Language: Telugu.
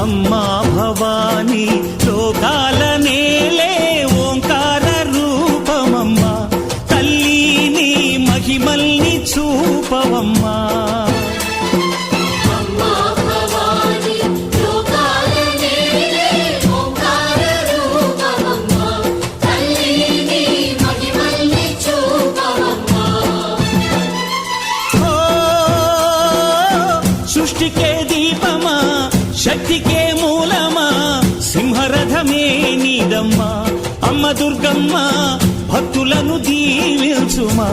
అమ్మా భవానీ లోకాల నేలే ఓంకార రూపమమ్మా, తల్లి నీ మహిమల్ని చూపవమ్మా. సృష్టికే దీపమా, శక్తికే మూలమా, సింహరథమే నీదమ్మా. అమ్మ దుర్గమ్మ భక్తులను దీవించుమా.